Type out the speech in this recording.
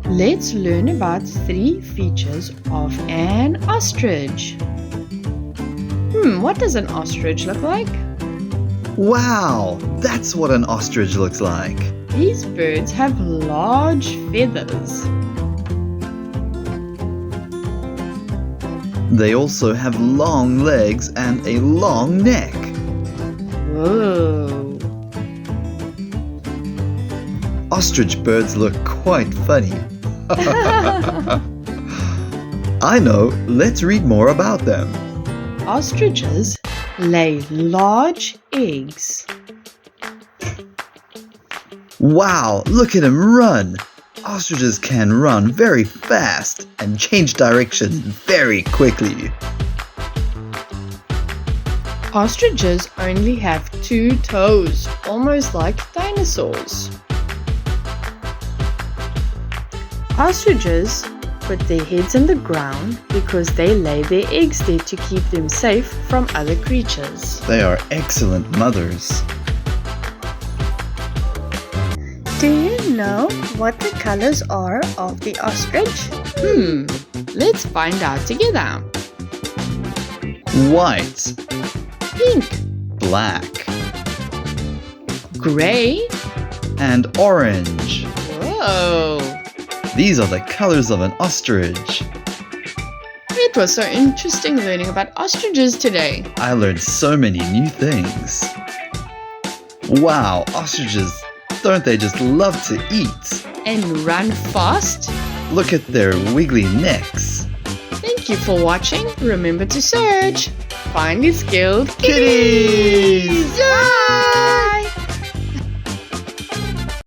Let's learn about 3 features of an ostrich. What does an ostrich look like? Wow, that's what an ostrich looks like. These birds have large feathers. They also have long legs and a long neck. Whoa! Ostrich birds look quite funny. I know, let's read more about them. Ostriches lay large eggs. Wow, look at them run! Ostriches can run very fast and change directions very quickly. Ostriches only have 2 toes, almost like dinosaurs. Ostriches put their heads in the ground because they lay their eggs there to keep them safe from other creatures. They are excellent mothers. Do you know what the colors are of the ostrich? Let's find out together. White, Pink, black, gray. and orange. Whoa! These are the colors of an ostrich. It was so interesting learning about ostriches today. I learned so many new things. Wow, ostriches, don't they just love to eat? And run fast. Look at their wiggly necks. Thank you for watching. Remember to search. Finely skilled Kitties! kitties!